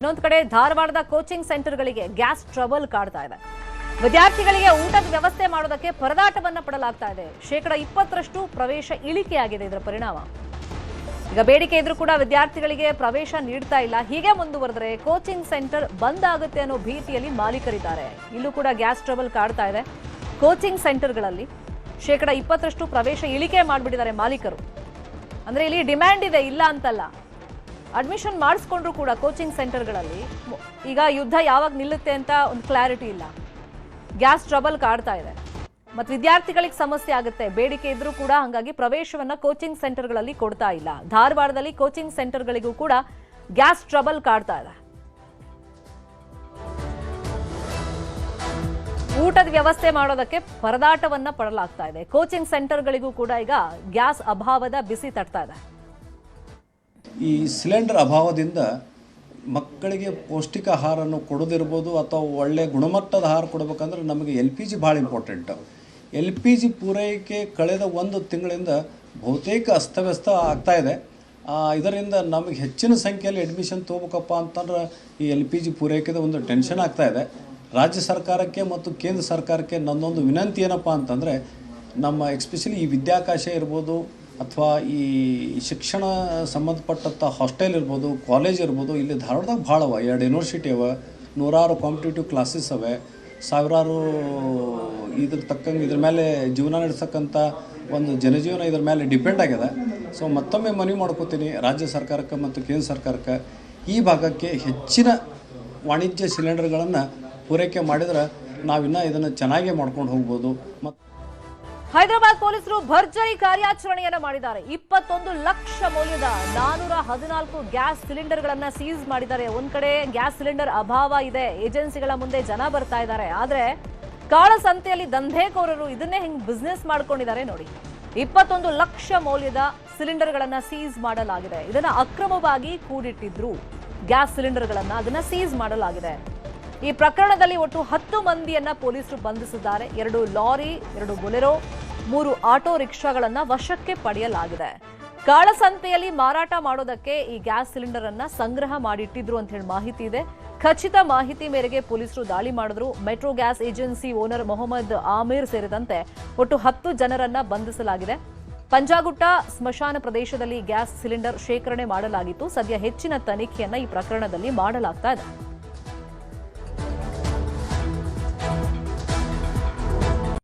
ಇನ್ನೊಂದು ಕಡೆ ಧಾರವಾಡದ ಕೋಚಿಂಗ್ ಸೆಂಟರ್ಗಳಿಗೆ ಗ್ಯಾಸ್ ಟ್ರಬಲ್ ಕಾಡ್ತಾ ಇದೆ. ವಿದ್ಯಾರ್ಥಿಗಳಿಗೆ ಊಟದ ವ್ಯವಸ್ಥೆ ಮಾಡೋದಕ್ಕೆ ಪರದಾಟವನ್ನ ಪಡಲಾಗ್ತಾ ಇದೆ. 20% ಪ್ರವೇಶ ಇಳಿಕೆಯಾಗಿದೆ ಇದರ ಪರಿಣಾಮ. ಈಗ ಬೇಡಿಕೆ ಇದ್ರೂ ಕೂಡ ವಿದ್ಯಾರ್ಥಿಗಳಿಗೆ ಪ್ರವೇಶ ನೀಡ್ತಾ ಇಲ್ಲ. ಹೀಗೆ ಮುಂದುವರೆದರೆ ಕೋಚಿಂಗ್ ಸೆಂಟರ್ ಬಂದ್ ಆಗುತ್ತೆ ಅನ್ನೋ ಭೀತಿಯಲ್ಲಿ ಮಾಲೀಕರಿದ್ದಾರೆ. ಇಲ್ಲೂ ಕೂಡ ಗ್ಯಾಸ್ ಟ್ರಬಲ್ ಕಾಡ್ತಾ ಇದೆ. ಕೋಚಿಂಗ್ ಸೆಂಟರ್ಗಳಲ್ಲಿ 20% ಪ್ರವೇಶ ಇಳಿಕೆ ಮಾಡಿಬಿಟ್ಟಿದ್ದಾರೆ ಮಾಲೀಕರು. ಅಂದ್ರೆ ಇಲ್ಲಿ ಡಿಮ್ಯಾಂಡ್ ಇದೆ, ಇಲ್ಲ ಅಂತಲ್ಲ. ಅಡ್ಮಿಷನ್ ಮಾಡಿಸ್ಕೊಂಡ್ರು ಕೂಡ ಕೋಚಿಂಗ್ ಸೆಂಟರ್ಗಳಲ್ಲಿ ಈಗ ಯುದ್ಧ ಯಾವಾಗ ನಿಲ್ಲುತ್ತೆ ಅಂತ ಒಂದು ಕ್ಲಾರಿಟಿ ಇಲ್ಲ. ಗ್ಯಾಸ್ ಟ್ರಬಲ್ ಕಾಡ್ತಾ ಇದೆ ಮತ್ತು ವಿದ್ಯಾರ್ಥಿಗಳಿಗೆ ಸಮಸ್ಯೆ ಆಗುತ್ತೆ. ಬೇಡಿಕೆ ಇದ್ರೂ ಕೂಡ ಹಾಗಾಗಿ ಪ್ರವೇಶವನ್ನ ಕೋಚಿಂಗ್ ಸೆಂಟರ್ಗಳಲ್ಲಿ ಕೊಡ್ತಾ ಇಲ್ಲ. ಧಾರವಾಡದಲ್ಲಿ ಕೋಚಿಂಗ್ ಸೆಂಟರ್ಗಳಿಗೂ ಕೂಡ ಗ್ಯಾಸ್ ಟ್ರಬಲ್ ಕಾಡ್ತಾ ಇದೆ. ಊಟದ ವ್ಯವಸ್ಥೆ ಮಾಡೋದಕ್ಕೆ ಪರದಾಟವನ್ನ ಪಡಲಾಗ್ತಾ ಇದೆ. ಕೋಚಿಂಗ್ ಸೆಂಟರ್ಗಳಿಗೂ ಕೂಡ ಈಗ ಗ್ಯಾಸ್ ಅಭಾವದ ಬಿಸಿ ತಟ್ತಾ ಇದೆ. ಈ ಸಿಲಿಂಡರ್ ಅಭಾವದಿಂದ ಮಕ್ಕಳಿಗೆ ಪೌಷ್ಟಿಕ ಆಹಾರವನ್ನು ಕೊಡೋದಿರ್ಬೋದು ಅಥವಾ ಒಳ್ಳೆಯ ಗುಣಮಟ್ಟದ ಆಹಾರ ಕೊಡಬೇಕಂದ್ರೆ ನಮಗೆ LPG ಭಾಳ ಇಂಪಾರ್ಟೆಂಟ್. LPG ಪೂರೈಕೆ ಕಳೆದ 1 ತಿಂಗಳಿಂದ ಬಹುತೇಕ ಅಸ್ತವ್ಯಸ್ತ ಆಗ್ತಾಯಿದೆ. ಇದರಿಂದ ನಮಗೆ ಹೆಚ್ಚಿನ ಸಂಖ್ಯೆಯಲ್ಲಿ ಅಡ್ಮಿಷನ್ ತೊಗೋಬೇಕಪ್ಪ ಅಂತಂದ್ರೆ ಈ LPG ಪೂರೈಕೆದ ಒಂದು ಟೆನ್ಷನ್ ಆಗ್ತಾಯಿದೆ. ರಾಜ್ಯ ಸರ್ಕಾರಕ್ಕೆ ಮತ್ತು ಕೇಂದ್ರ ಸರ್ಕಾರಕ್ಕೆ ನನ್ನೊಂದು ವಿನಂತಿ ಏನಪ್ಪ ಅಂತಂದರೆ, ನಮ್ಮ ಎಸ್ಪೆಷಲಿ ಈ ವಿದ್ಯಾಕಾಶ ಇರ್ಬೋದು ಅಥವಾ ಈ ಶಿಕ್ಷಣ ಸಂಬಂಧಪಟ್ಟಂಥ ಹಾಸ್ಟೆಲ್ ಇರ್ಬೋದು, ಕಾಲೇಜ್ ಇರ್ಬೋದು, ಇಲ್ಲಿ ಧಾರವಾಡದಾಗ ಭಾಳ ಅವ. 2 ಯೂನಿವರ್ಸಿಟಿ ಅವ, 100 ಕಾಂಪಿಟೇಟಿವ್ ಕ್ಲಾಸಸ್ ಅವೆ, ಸಾವಿರಾರು ಇದ್ರ ತಕ್ಕಂಗೆ ಇದ್ರ ಮೇಲೆ ಜೀವನ ನಡೆಸಕ್ಕಂಥ ಒಂದು ಜನಜೀವನ ಇದ್ರ ಮೇಲೆ ಡಿಪೆಂಡ್ ಆಗಿದೆ. ಸೊ ಮತ್ತೊಮ್ಮೆ ಮನವಿ ಮಾಡ್ಕೋತೀನಿ ರಾಜ್ಯ ಸರ್ಕಾರಕ್ಕೆ ಮತ್ತು ಕೇಂದ್ರ ಸರ್ಕಾರಕ್ಕೆ, ಈ ಭಾಗಕ್ಕೆ ಹೆಚ್ಚಿನ ವಾಣಿಜ್ಯ ಸಿಲಿಂಡರ್ಗಳನ್ನು ಪೂರೈಕೆ ಮಾಡಿದ್ರೆ ನಾವಿನ್ನ ಇದನ್ನು ಚೆನ್ನಾಗೇ ಮಾಡ್ಕೊಂಡು ಹೋಗ್ಬೋದು. ಮತ್ತು ಹೈದರಾಬಾದ್ ಪೊಲೀಸರು ಭರ್ಜರಿ ಕಾರ್ಯಾಚರಣೆಯನ್ನ ಮಾಡಿದ್ದಾರೆ. 21 ಲಕ್ಷ ಮೌಲ್ಯದ 414 ಗ್ಯಾಸ್ ಸಿಲಿಂಡರ್ಗಳನ್ನ ಸೀಸ್ ಮಾಡಿದ್ದಾರೆ. ಒಂದ್ ಕಡೆ ಗ್ಯಾಸ್ ಸಿಲಿಂಡರ್ ಅಭಾವ ಇದೆ, ಏಜೆನ್ಸಿಗಳ ಮುಂದೆ ಜನ ಬರ್ತಾ ಇದ್ದಾರೆ. ಆದ್ರೆ ಕಾಳಸಂತೆಯಲ್ಲಿ ದಂಧೆಕೋರರು ಇದನ್ನೇ ಹಿಂಗ್ ಬಿಸ್ನೆಸ್ ಮಾಡ್ಕೊಂಡಿದ್ದಾರೆ ನೋಡಿ. 21 ಲಕ್ಷ ಮೌಲ್ಯದ ಸಿಲಿಂಡರ್ಗಳನ್ನ ಸೀಸ್ ಮಾಡಲಾಗಿದೆ. ಇದನ್ನ ಅಕ್ರಮವಾಗಿ ಕೂಡಿಟ್ಟಿದ್ರು ಗ್ಯಾಸ್ ಸಿಲಿಂಡರ್ಗಳನ್ನ, ಅದನ್ನ ಸೀಸ್ ಮಾಡಲಾಗಿದೆ. ಈ ಪ್ರಕರಣದಲ್ಲಿ ಒಟ್ಟು 10 ಮಂದಿಯನ್ನ ಪೊಲೀಸರು ಬಂಧಿಸಿದ್ದಾರೆ. 2 ಲಾರಿ, 2 ಬೊಲೆರೋ, 3 ಆಟೋ ರಿಕ್ಷಾಗಳನ್ನ ವಶಕ್ಕೆ ಪಡೆಯಲಾಗಿದೆ. ಕಾಳಸಂತೆಯಲ್ಲಿ ಮಾರಾಟ ಮಾಡೋದಕ್ಕೆ ಈ ಗ್ಯಾಸ್ ಸಿಲಿಂಡರ್ ಅನ್ನ ಸಂಗ್ರಹ ಮಾಡಿಟ್ಟಿದ್ರು ಅಂತ ಹೇಳಿ ಮಾಹಿತಿ ಇದೆ. ಖಚಿತ ಮಾಹಿತಿ ಮೇರೆಗೆ ಪೊಲೀಸರು ದಾಳಿ ಮಾಡಿದ್ರು. Metro gas agency owner Mohammed Aamir ಸೇರಿದಂತೆ ಒಟ್ಟು 10 ಜನರನ್ನ ಬಂಧಿಸಲಾಗಿದೆ. ಪಂಜಾಗುಟ್ಟ ಸ್ಮಶಾನ ಪ್ರದೇಶದಲ್ಲಿ ಗ್ಯಾಸ್ ಸಿಲಿಂಡರ್ ಶೇಖರಣೆ ಮಾಡಲಾಗಿತ್ತು. ಸದ್ಯ ಹೆಚ್ಚಿನ ತನಿಖೆಯನ್ನ ಈ ಪ್ರಕರಣದಲ್ಲಿ ಮಾಡಲಾಗ್ತಾ ಇದೆ.